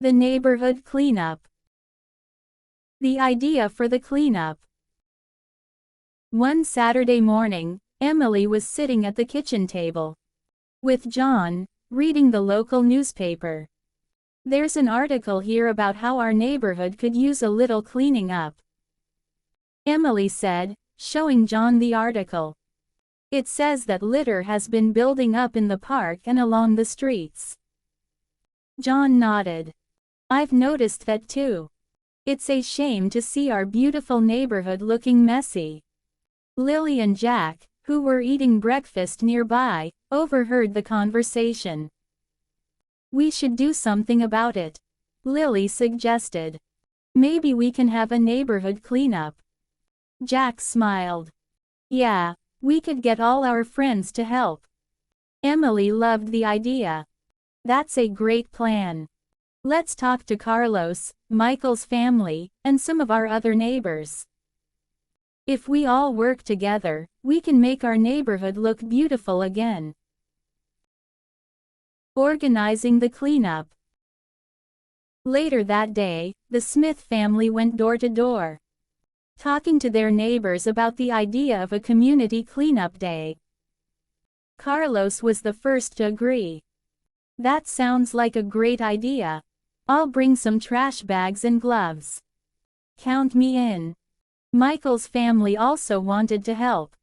The neighborhood cleanup. The idea for the cleanup. One Saturday morning, Emily was sitting at the kitchen table with John, reading the local newspaper. "There's an article here about how our neighborhood could use a little cleaning up," Emily said, showing John the article. "It says that litter has been building up in the park and along the streets." John nodded. "I've noticed that too. It's a shame to see our beautiful neighborhood looking messy." Lily and Jack, who were eating breakfast nearby, overheard the conversation. "We should do something about it," Lily suggested. "Maybe we can have a neighborhood cleanup." Jack smiled. "Yeah, we could get all our friends to help." Emily loved the idea. "That's a great plan. Let's talk to Carlos, Michael's family, and some of our other neighbors. If we all work together, we can make our neighborhood look beautiful again." Organizing the cleanup. Later that day, the Smith family went door to door, talking to their neighbors about the idea of a community cleanup day. Carlos was the first to agree. "That sounds like a great idea. I'll bring some trash bags and gloves." "Count me in." Michael's family also wanted to help.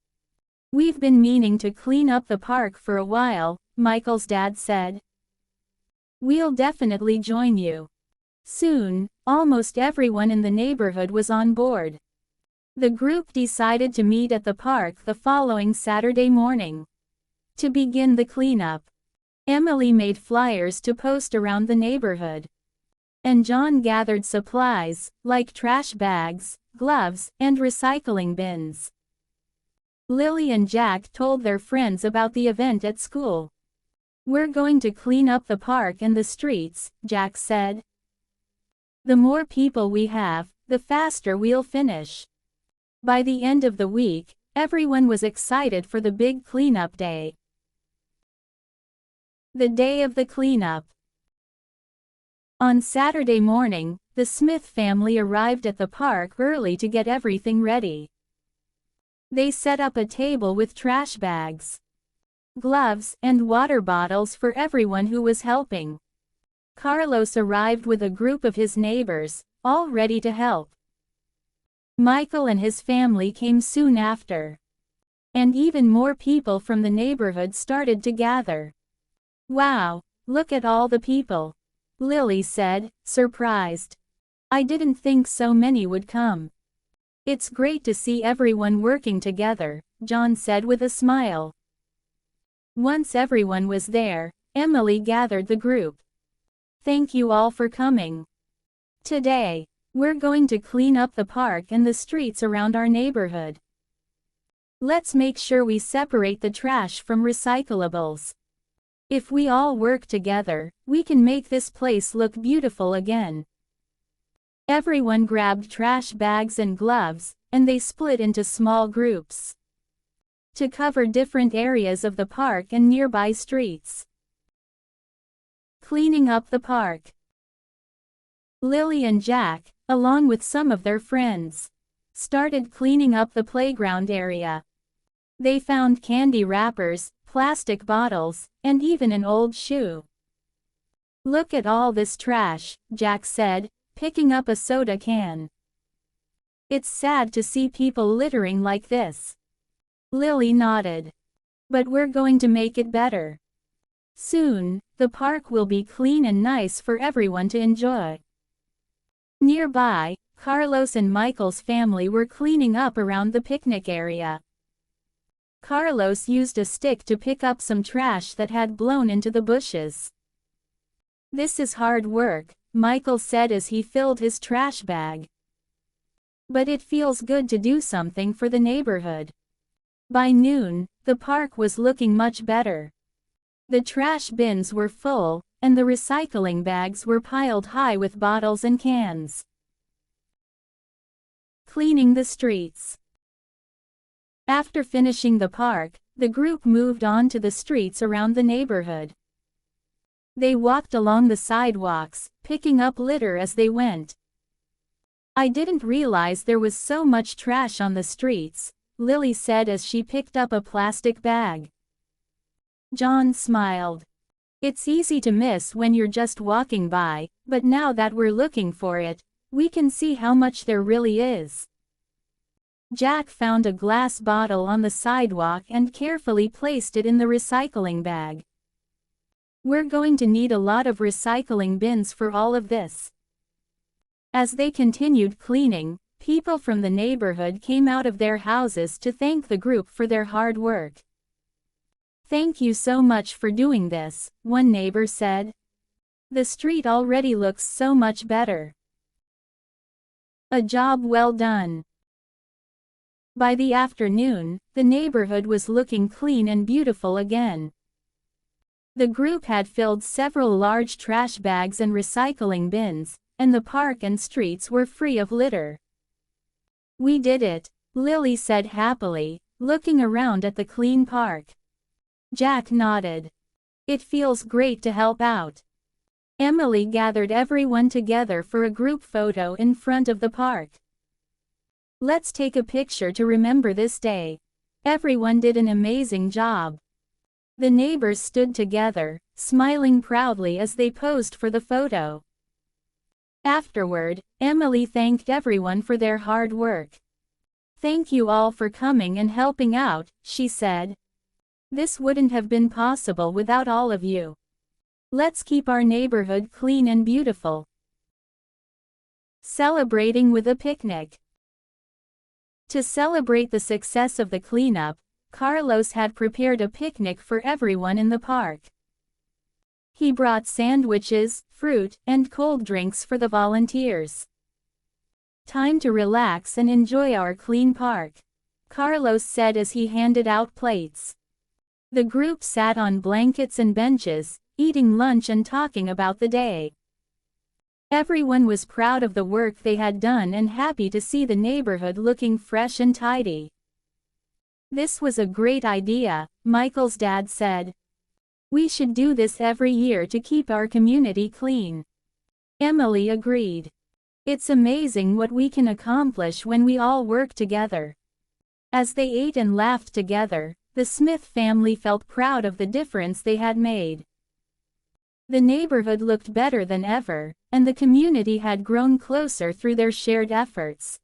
"We've been meaning to clean up the park for a while," Michael's dad said. "We'll definitely join you." Soon, almost everyone in the neighborhood was on board. The group decided to meet at the park the following Saturday morning to begin the cleanup. Emily made flyers to post around the neighborhood, and John gathered supplies, like trash bags, gloves, and recycling bins. Lily and Jack told their friends about the event at school. "We're going to clean up the park and the streets," Jack said. "The more people we have, the faster we'll finish." By the end of the week, everyone was excited for the big cleanup day. The day of the cleanup. On Saturday morning, the Smith family arrived at the park early to get everything ready. They set up a table with trash bags, gloves, and water bottles for everyone who was helping. Carlos arrived with a group of his neighbors, all ready to help. Michael and his family came soon after, and even more people from the neighborhood started to gather. "Wow, look at all the people," Lily said, surprised. "I didn't think so many would come." "It's great to see everyone working together," John said with a smile. Once everyone was there, Emily gathered the group. "Thank you all for coming. Today, we're going to clean up the park and the streets around our neighborhood. Let's make sure we separate the trash from recyclables. If we all work together, we can make this place look beautiful again." Everyone grabbed trash bags and gloves, and they split into small groups to cover different areas of the park and nearby streets. Cleaning up the park. Lily and Jack, along with some of their friends, started cleaning up the playground area. They found candy wrappers, plastic bottles, and even an old shoe. "Look at all this trash," Jack said, picking up a soda can. "It's sad to see people littering like this." Lily nodded. "But we're going to make it better. Soon, the park will be clean and nice for everyone to enjoy." Nearby, Carlos and Michael's family were cleaning up around the picnic area. Carlos used a stick to pick up some trash that had blown into the bushes. "This is hard work," Michael said as he filled his trash bag. "But it feels good to do something for the neighborhood." By noon, the park was looking much better. The trash bins were full, and the recycling bags were piled high with bottles and cans. Cleaning the streets. After finishing the park, the group moved on to the streets around the neighborhood. They walked along the sidewalks, picking up litter as they went. I didn't realize there was so much trash on the streets, Lily said as she picked up a plastic bag. John smiled. It's easy to miss when you're just walking by, but now that we're looking for it, we can see how much there really is. Jack found a glass bottle on the sidewalk and carefully placed it in the recycling bag. We're going to need a lot of recycling bins for all of this. As they continued cleaning, people from the neighborhood came out of their houses to thank the group for their hard work. Thank you so much for doing this, one neighbor said. The street already looks so much better. A job well done. By the afternoon, the neighborhood was looking clean and beautiful again. The group had filled several large trash bags and recycling bins, and the park and streets were free of litter. We did it, Lily said happily, looking around at the clean park. Jack nodded. It feels great to help out. Emily gathered everyone together for a group photo in front of the park. Let's take a picture to remember this day. Everyone did an amazing job. The neighbors stood together, smiling proudly as they posed for the photo. Afterward, Emily thanked everyone for their hard work. Thank you all for coming and helping out, she said. This wouldn't have been possible without all of you. Let's keep our neighborhood clean and beautiful. Celebrating with a picnic. To celebrate the success of the cleanup, Carlos had prepared a picnic for everyone in the park. He brought sandwiches, fruit, and cold drinks for the volunteers. Time to relax and enjoy our clean park, Carlos said as he handed out plates. The group sat on blankets and benches, eating lunch and talking about the day. Everyone was proud of the work they had done and happy to see the neighborhood looking fresh and tidy. This was a great idea, Michael's dad said. We should do this every year to keep our community clean. Emily agreed. It's amazing what we can accomplish when we all work together. As they ate and laughed together, the Smith family felt proud of the difference they had made. The neighborhood looked better than ever, and the community had grown closer through their shared efforts.